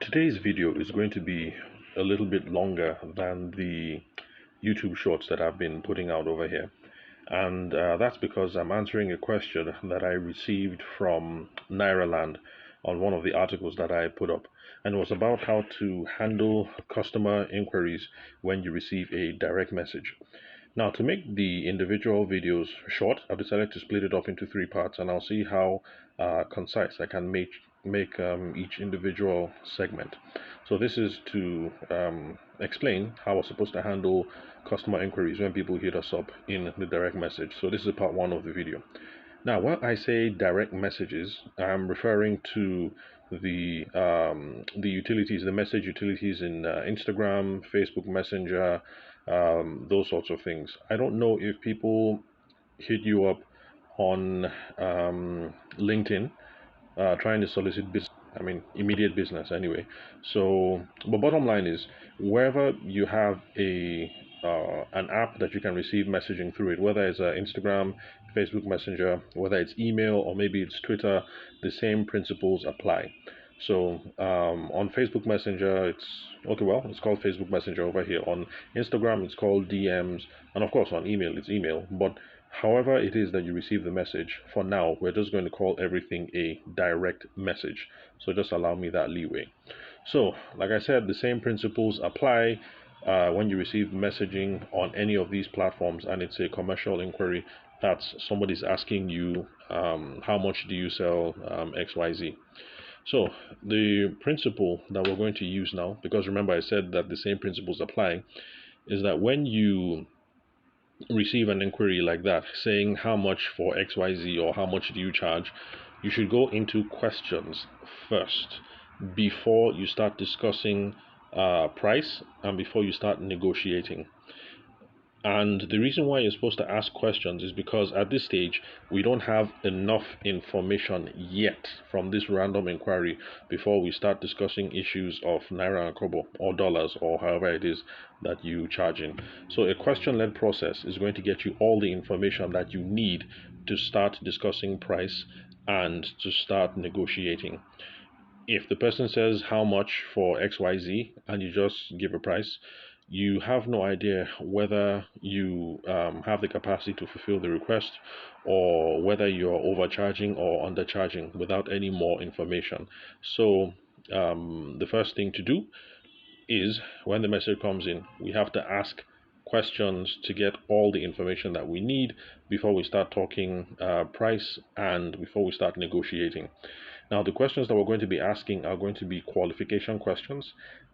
Today's video is going to be a little bit longer than the YouTube shorts that I've been putting out over here. And that's because I'm answering a question that I received from Nairaland on one of the articles that I put up. And it was about how to handle customer inquiries when you receive a direct message. Now, to make the individual videos short, I've decided to split it up into three parts, and I'll see how concise I can make each individual segment. So this is to explain how we're supposed to handle customer inquiries when people hit us up in the direct message. So this is part one of the video. Now, when I say direct messages, I'm referring to the utilities, the message utilities in Instagram, Facebook Messenger, those sorts of things. I don't know if people hit you up on LinkedIn trying to solicit business. I mean, immediate business anyway. So, but bottom line is, wherever you have an app that you can receive messaging through it, whether it's Instagram, Facebook Messenger, whether it's email or maybe it's Twitter, the same principles apply. So on Facebook Messenger, it's okay. Well, it's called Facebook Messenger over here. On Instagram, it's called DMs, and of course on email, it's email. But however it is that you receive the message, for now, we're just going to call everything a direct message. So just allow me that leeway. So, like I said, the same principles apply when you receive messaging on any of these platforms and it's a commercial inquiry. That's somebody's asking you, how much do you sell XYZ? So the principle that we're going to use now, because remember I said that the same principles apply, is that when you receive an inquiry like that saying how much for XYZ or how much do you charge, you should go into questions first before you start discussing price and before you start negotiating. And the reason why you're supposed to ask questions is because at this stage, we don't have enough information yet from this random inquiry before we start discussing issues of Naira and Kobo or dollars or however it is that you charge in. So a question-led process is going to get you all the information that you need to start discussing price and to start negotiating. If the person says how much for XYZ and you just give a price, you have no idea whether you have the capacity to fulfill the request or whether you're overcharging or undercharging without any more information. So the first thing to do is when the message comes in, we have to ask questions to get all the information that we need before we start talking price and before we start negotiating. Now, the questions that we're going to be asking are going to be qualification questions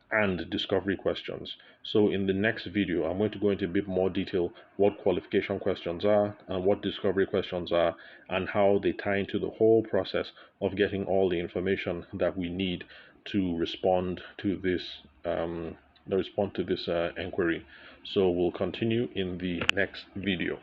and discovery questions. So in the next video, I'm going to go into a bit more detail what qualification questions are and what discovery questions are and how they tie into the whole process of getting all the information that we need to respond to this inquiry. So we'll continue in the next video.